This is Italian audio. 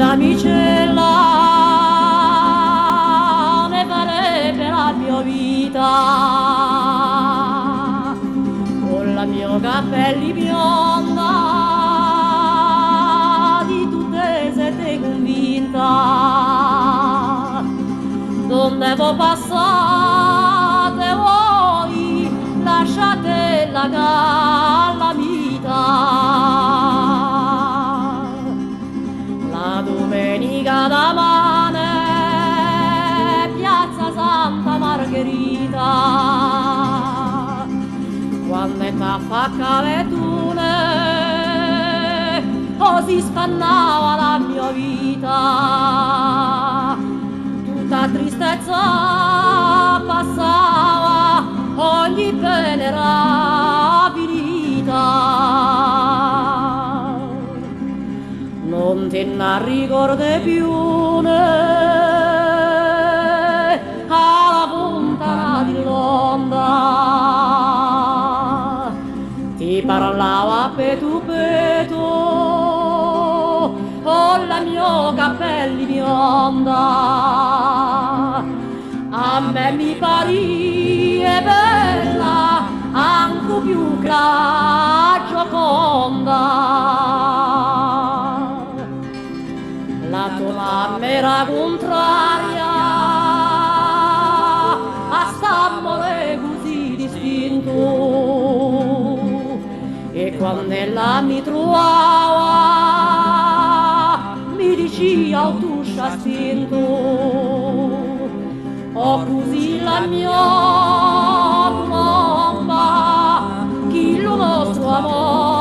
damicella ne farebbe la mia vita con la mia capelli bionda di tutte siete convinta donde voi passate voi lasciate la calamita. La domenica da mane, piazza Santa Margherita, quando è taffa cavetune, così spannava la mia vita, tutta tristezza passava, ogni pena era finita. Non te ne ricordi più alla punta di l'onda ti parlava petu con la mia capelli bionda a me mi pari bella anche più che la Gioconda. La tua mamma era contraria a st'amore così distinto e quando ella mi trovava mi diceva oh, tu scia stinto oh così la mia bomba chi lo nostro amore